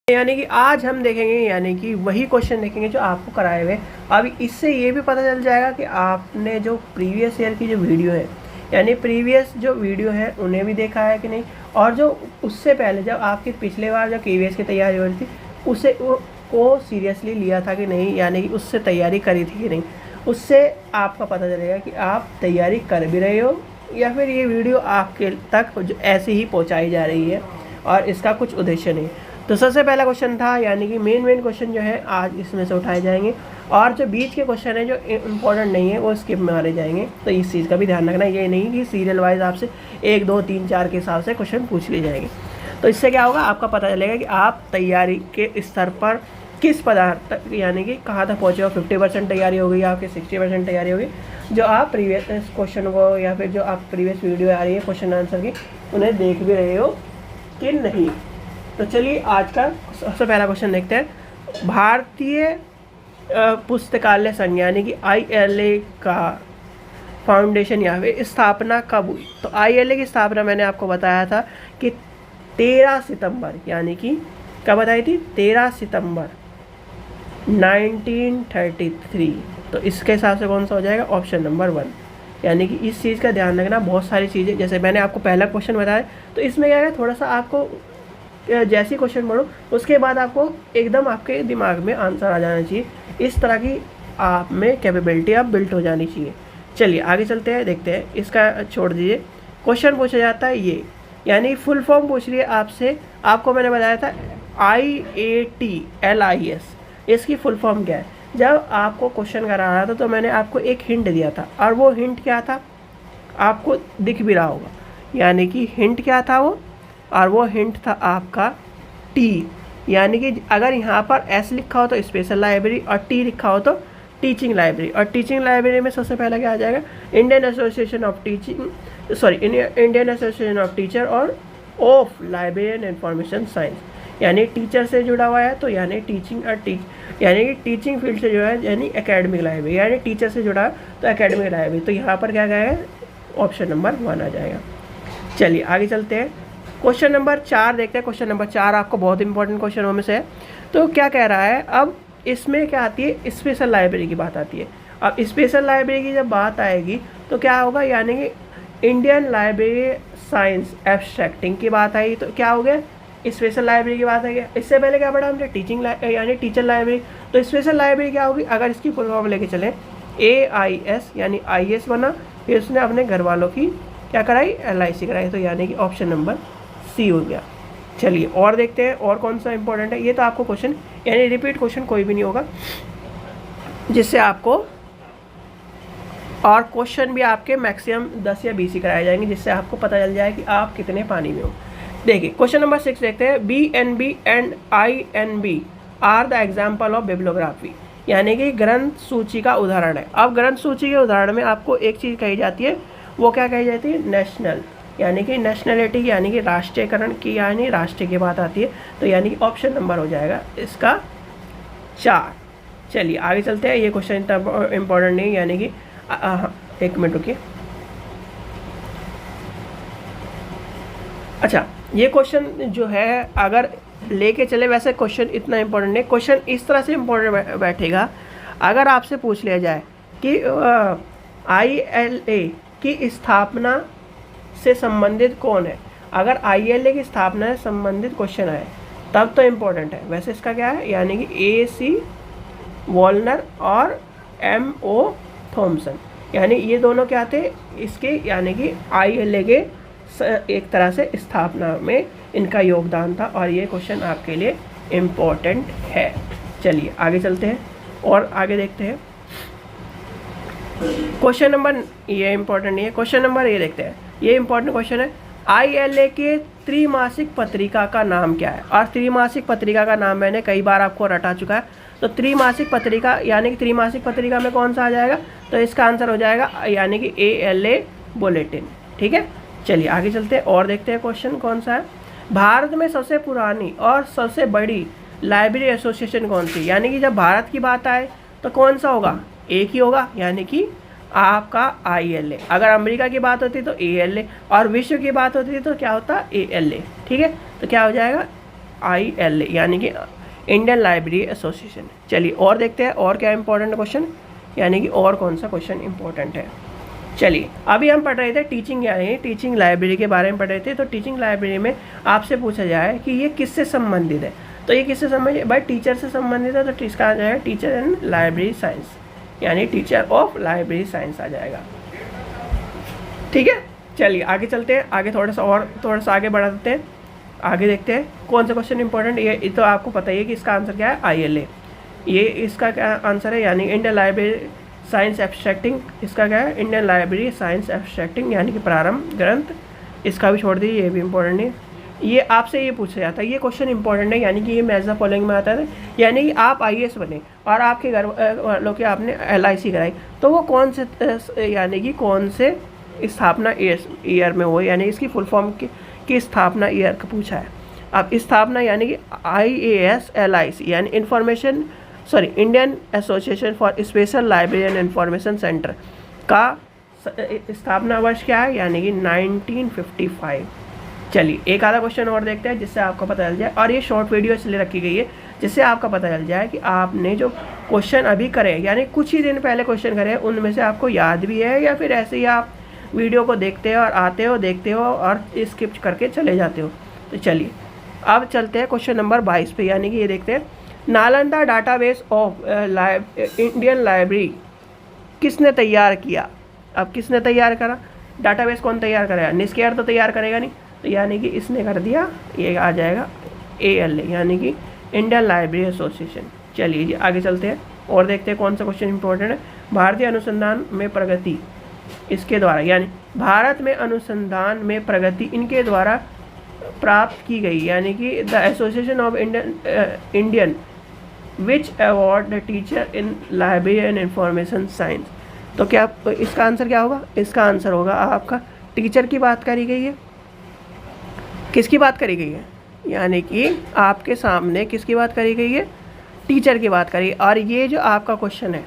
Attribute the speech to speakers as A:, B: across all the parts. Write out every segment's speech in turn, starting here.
A: यानी कि आज हम देखेंगे यानी कि वही क्वेश्चन देखेंगे जो आपको कराए हुए। अब इससे ये भी पता चल जाएगा कि आपने जो प्रीवियस ईयर की जो वीडियो है यानी प्रीवियस जो वीडियो है उन्हें भी देखा है कि नहीं, और जो उससे पहले जब आपकी पिछले बार जो KVS की तैयारी हो रही थी उसे को सीरियसली लिया था कि नहीं, यानी कि उससे तैयारी करी थी कि नहीं। उससे आपका पता चलेगा कि आप तैयारी कर भी रहे हो या फिर ये वीडियो आपके तक ऐसे ही पहुँचाई जा रही है और इसका कुछ उद्देश्य नहीं। तो सबसे पहला क्वेश्चन था यानी कि मेन क्वेश्चन जो है आज इसमें से उठाए जाएंगे, और जो बीच के क्वेश्चन है जो इम्पोर्टेंट नहीं है वो स्किप मारे जाएंगे। तो इस चीज़ का भी ध्यान रखना, ये नहीं कि सीरियल वाइज आपसे 1 2 3 4 के हिसाब से क्वेश्चन पूछ लिए जाएंगे। तो इससे क्या होगा, आपका पता चलेगा कि आप तैयारी के स्तर पर किस पदार्थ तक यानी कि कहाँ तक पहुँचे हो। 50% तैयारी हो गई, आपकी 60% तैयारी होगी, जो आप प्रीवियस क्वेश्चन को या फिर जो आप प्रीवियस वीडियो आ रही है क्वेश्चन आंसर की उन्हें देख भी रहे हो कि नहीं। तो चलिए आज का सबसे पहला क्वेश्चन देखते हैं। भारतीय पुस्तकालय संघ यानी कि ILA का फाउंडेशन या फिर स्थापना कब हुई। तो ILA की स्थापना मैंने आपको बताया था कि 13 सितंबर यानी कि कब बताई थी, 13 सितंबर 1933। तो इसके हिसाब से कौन सा हो जाएगा, ऑप्शन नंबर 1। यानी कि इस चीज़ का ध्यान रखना, बहुत सारी चीज़ें जैसे मैंने आपको पहला क्वेश्चन बताया तो इसमें क्या है, थोड़ा सा आपको जैसी क्वेश्चन पढ़ो उसके बाद आपको एकदम आपके दिमाग में आंसर आ जाना चाहिए। इस तरह की आप में कैपेबिलिटी आप बिल्ट हो जानी चाहिए। चलिए आगे चलते हैं, देखते हैं। इसका छोड़ दीजिए, क्वेश्चन पूछा जाता है ये यानी फुल फॉर्म पूछ लिए आपसे। आपको मैंने बताया था IATLIS, इसकी फुल फॉर्म क्या है। जब आपको क्वेश्चन करा रहा था तो मैंने आपको एक हिंट दिया था, और वो हिंट क्या था आपको दिख भी रहा होगा। यानी कि हिंट क्या था वो, और वो हिंट था आपका T। यानी कि अगर यहाँ पर S लिखा हो तो स्पेशल लाइब्रेरी और T लिखा हो तो टीचिंग लाइब्रेरी। और टीचिंग लाइब्रेरी में सबसे पहले क्या आ जाएगा, इंडियन एसोसिएशन ऑफ टीचर और ऑफ लाइब्रेरियन इंफॉर्मेशन साइंस, यानी टीचर से जुड़ा हुआ है तो यानी टीचिंग और यानी कि टीचिंग फील्ड से जो है यानी एकेडमिक लाइब्रेरी, यानी टीचर से जुड़ा है तो एकेडमिक लाइब्रेरी। तो यहाँ पर क्या गया है, ऑप्शन नंबर 1 आ जाएगा। चलिए आगे चलते हैं, क्वेश्चन नंबर 4 देखते हैं। क्वेश्चन नंबर 4 आपको बहुत इंपॉर्टेंट क्वेश्चन में से है। तो क्या कह रहा है, अब इसमें क्या आती है, स्पेशल लाइब्रेरी की बात आती है। अब स्पेशल लाइब्रेरी की जब बात आएगी तो क्या होगा, यानी कि इंडियन लाइब्रेरी साइंस एब्स्ट्रैक्टिंग की बात आई तो क्या हो गया, स्पेशल लाइब्रेरी की बात आ गया। इससे पहले क्या पढ़ा हमने, टीचिंग यानी टीचर लाइब्रेरी। तो स्पेशल लाइब्रेरी क्या होगी, अगर इसकी फुल फॉर्म लेके चलें AIS यानी IS बना, फिर उसने अपने घर वालों की क्या कराई, LIC कराई। तो यानी कि ऑप्शन नंबर C हो गया। चलिए और देखते हैं और कौन सा इंपॉर्टेंट है। ये तो आपको क्वेश्चन यानी रिपीट क्वेश्चन कोई भी नहीं होगा जिससे आपको, और क्वेश्चन भी आपके मैक्सिमम 10 या 20 ही कराए जाएंगे जिससे आपको पता चल जाए कि आप कितने पानी में हो। देखिए क्वेश्चन नंबर 6 देखते हैं। BNB and INB are the example of bibliography, यानी कि ग्रंथ सूची का उदाहरण है। अब ग्रंथ सूची के उदाहरण में आपको एक चीज़ कही जाती है, वो क्या कही जाती है, नेशनल, यानी कि नेशनलिटी यानी कि राष्ट्रीयकरण की यानी राष्ट्रीय की बात आती है। तो यानी कि ऑप्शन नंबर हो जाएगा इसका 4। चलिए आगे चलते हैं, ये क्वेश्चन इतना इम्पोर्टेंट नहीं, यानी कि एक मिनट रुकिए। अच्छा ये क्वेश्चन जो है अगर लेके चले, वैसे क्वेश्चन इतना इम्पोर्टेंट नहीं, क्वेश्चन इस तरह से इम्पोर्टेंट बैठेगा अगर आपसे पूछ लिया जाए कि ILA की स्थापना से संबंधित कौन है। अगर ILA की स्थापना से संबंधित क्वेश्चन आए तब तो इम्पोर्टेंट है। वैसे इसका क्या है, यानी कि AC वॉलनर और MO थॉमसन, यानी ये दोनों क्या थे इसके, यानी कि ILA के एक तरह से स्थापना में इनका योगदान था, और ये क्वेश्चन आपके लिए इम्पोर्टेंट है। चलिए आगे चलते हैं और आगे देखते हैं। क्वेश्चन नंबर, ये इम्पोर्टेंट नहीं है, क्वेश्चन नंबर ये देखते हैं, ये इम्पोर्टेंट क्वेश्चन है। ILA के त्रैमासिक पत्रिका का नाम क्या है। और त्रैमासिक पत्रिका का नाम मैंने कई बार आपको रटा चुका है। तो त्रैमासिक पत्रिका यानी कि त्रैमासिक पत्रिका में कौन सा आ जाएगा, तो इसका आंसर हो जाएगा यानी कि ALA बुलेटिन। ठीक है, चलिए आगे चलते हैं और देखते हैं क्वेश्चन कौन सा है। भारत में सबसे पुरानी और सबसे बड़ी लाइब्रेरी एसोसिएशन कौन सी, यानी कि जब भारत की बात आए तो कौन सा होगा, एक ही होगा, यानी कि आपका ILA। अगर अमेरिका की बात होती तो ALA, और विश्व की बात होती तो क्या होता, ALA। ठीक है, तो क्या हो जाएगा ILA यानी कि इंडियन लाइब्रेरी एसोसिएशन। चलिए और देखते हैं और क्या इंपॉर्टेंट क्वेश्चन, यानी कि और कौन सा क्वेश्चन इंपॉर्टेंट है। चलिए अभी हम पढ़ रहे थे टीचिंग, यानी टीचिंग लाइब्रेरी के बारे में पढ़ रहे थे। तो टीचिंग लाइब्रेरी में आपसे पूछा जाए कि ये किससे संबंधित है, तो ये किससे संबंधित, भाई टीचर से संबंधित है, तो इसका आ जाएगा टीचर एंड लाइब्रेरी साइंस, यानी टीचर ऑफ लाइब्रेरी साइंस आ जाएगा। ठीक है, चलिए आगे चलते हैं, आगे थोड़ा सा आगे बढ़ा देते हैं, आगे देखते हैं कौन सा क्वेश्चन इंपॉर्टेंट। ये तो आपको पता ही है कि इसका आंसर क्या है, ILA। ये इसका क्या आंसर है, यानी इंडियन लाइब्रेरी साइंस एब्स्ट्रैक्टिंग, इसका क्या है, इंडियन लाइब्रेरी साइंस एब्स्ट्रैक्टिंग यानी कि प्रारंभ ग्रंथ। इसका भी छोड़ दीजिए, ये भी इंपॉर्टेंट है। ये आपसे ये पूछा जाता है, ये क्वेश्चन इंपॉर्टेंट है, यानी कि ये मैच द फॉलोइंग में आता है, यानी कि आप IAS बने और आपके घर वालों के आपने LIC कराई, तो वो कौन से यानी कि कौन से स्थापना ईयर में हो, यानी इसकी फुल फॉर्म की स्थापना ईयर का पूछा है। अब स्थापना यानी कि IAS LIC यानी Indian association for special library and information centre का स्थापना वर्ष क्या है, यानी कि 1955। चलिए एक आधा क्वेश्चन और देखते हैं जिससे आपको पता चल जाए, और ये शॉर्ट वीडियो इसलिए रखी गई है जिससे आपका पता चल जाए कि आपने जो क्वेश्चन अभी करे, यानी कुछ ही दिन पहले क्वेश्चन करे, उनमें से आपको याद भी है या फिर ऐसे ही आप वीडियो को देखते हो और आते हो, देखते हो और स्किप करके चले जाते हो। तो चलिए अब चलते हैं क्वेश्चन नंबर 22 पे, यानी कि ये देखते हैं Nalanda database of Indian library किसने तैयार किया। अब किसने तैयार करा, डाटाबेस कौन तैयार करेगा, निष्केयर तो तैयार करेगा नहीं, तो यानी कि इसने कर दिया, ये आ जाएगा ALA यानी कि इंडियन लाइब्रेरी एसोसिएशन। चलिए जी आगे चलते हैं और देखते हैं कौन सा क्वेश्चन इंपॉर्टेंट है। भारतीय अनुसंधान में प्रगति इसके द्वारा, यानी भारत में अनुसंधान में प्रगति इनके द्वारा प्राप्त की गई, यानी कि the association of Indian which award the teacher in library and information science. तो क्या इसका आंसर क्या होगा, इसका आंसर होगा आपका टीचर की बात करी गई है। किसकी बात करी गई है, यानी कि आपके सामने किसकी बात करी गई है, टीचर की बात करी। और ये जो आपका क्वेश्चन है,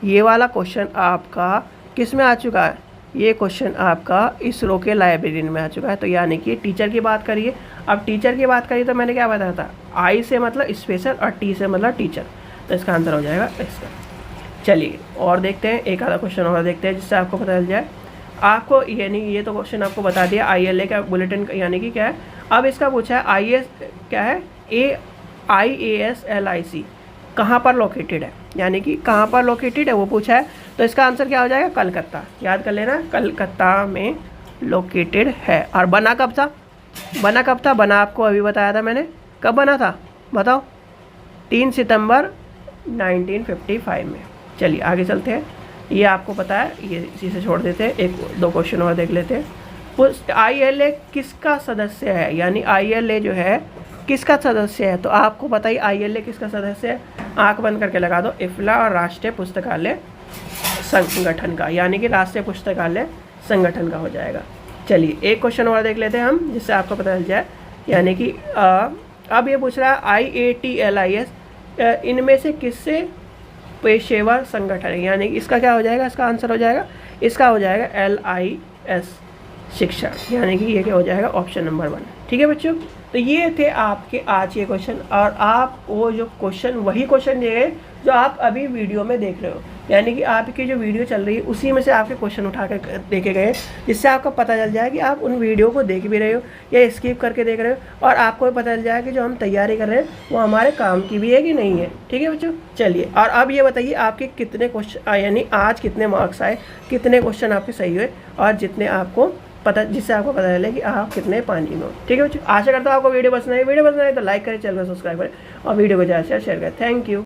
A: ये वाला क्वेश्चन आपका किस में आ चुका है, ये क्वेश्चन आपका इसरो के लाइब्रेरियन में आ चुका है। तो यानी कि टीचर की बात करिए। अब टीचर की बात करिए तो मैंने क्या बताया था, I से मतलब स्पेशल और T से मतलब टीचर, तो इसका आंसर हो जाएगा इसका। चलिए और देखते हैं एक आधा क्वेश्चन और देखते हैं जिससे आपको पता चल जाए आपको, यानी ये तो क्वेश्चन आपको बता दिया ILA का बुलेटिन यानी कि क्या है। अब इसका पूछा है IAS क्या है, IAS LIC कहाँ पर लोकेटेड है, यानी कि कहाँ पर लोकेटेड है वो पूछा है। तो इसका आंसर क्या हो जाएगा, कलकत्ता। याद कर लेना, कलकत्ता में लोकेटेड है। और बना कब था, बना आपको अभी बताया था मैंने, कब बना था बताओ, 3 सितंबर 1955 में। चलिए आगे चलते हैं, ये आपको पता है, ये इसी से छोड़ देते हैं, एक दो क्वेश्चन और देख लेते हैं। ILA किसका सदस्य है, यानी ILA जो है किसका सदस्य है, तो आपको पता ही ILA किसका सदस्य है, आंख बंद करके लगा दो, IFLA और राष्ट्रीय पुस्तकालय संगठन का, यानी कि राष्ट्रीय पुस्तकालय संगठन का हो जाएगा। चलिए एक क्वेश्चन और देख लेते हैं हम जिससे आपको पता चल जाए, यानी कि अब ये पूछ रहा है IAT LIS इनमें से किससे पेशेवर संगठन है, यानी इसका क्या हो जाएगा, इसका आंसर हो जाएगा, इसका हो जाएगा LIS शिक्षा, यानी कि ये क्या हो जाएगा ऑप्शन नंबर 1। ठीक है बच्चों, तो ये थे आपके आज के क्वेश्चन, और आप वो जो क्वेश्चन वही क्वेश्चन दिए जो आप अभी वीडियो में देख रहे हो, यानी कि आपकी जो वीडियो चल रही है उसी में से आपके क्वेश्चन उठा कर देखे गए, जिससे आपको पता चल जाए कि आप उन वीडियो को देख भी रहे हो या स्किप करके देख रहे हो, और आपको भी पता चल जाए कि जो हम तैयारी कर रहे हैं वो हमारे काम की भी है कि नहीं है। ठीक है बच्चों, चलिए और अब ये बताइए आपके कितने क्वेश्चन, यानी आज कितने मार्क्स आए, कितने क्वेश्चन आपके सही हुए, और जितने आपको पता, जिससे आपको पता चले कि आप कितने पानी में हो। ठीक है बच्चों, आशा करता हूँ आपको वीडियो पसंद आई तो लाइक करें, चैनल को सब्सक्राइब करें और वीडियो को ज़्यादा से शेयर करें। Thank you.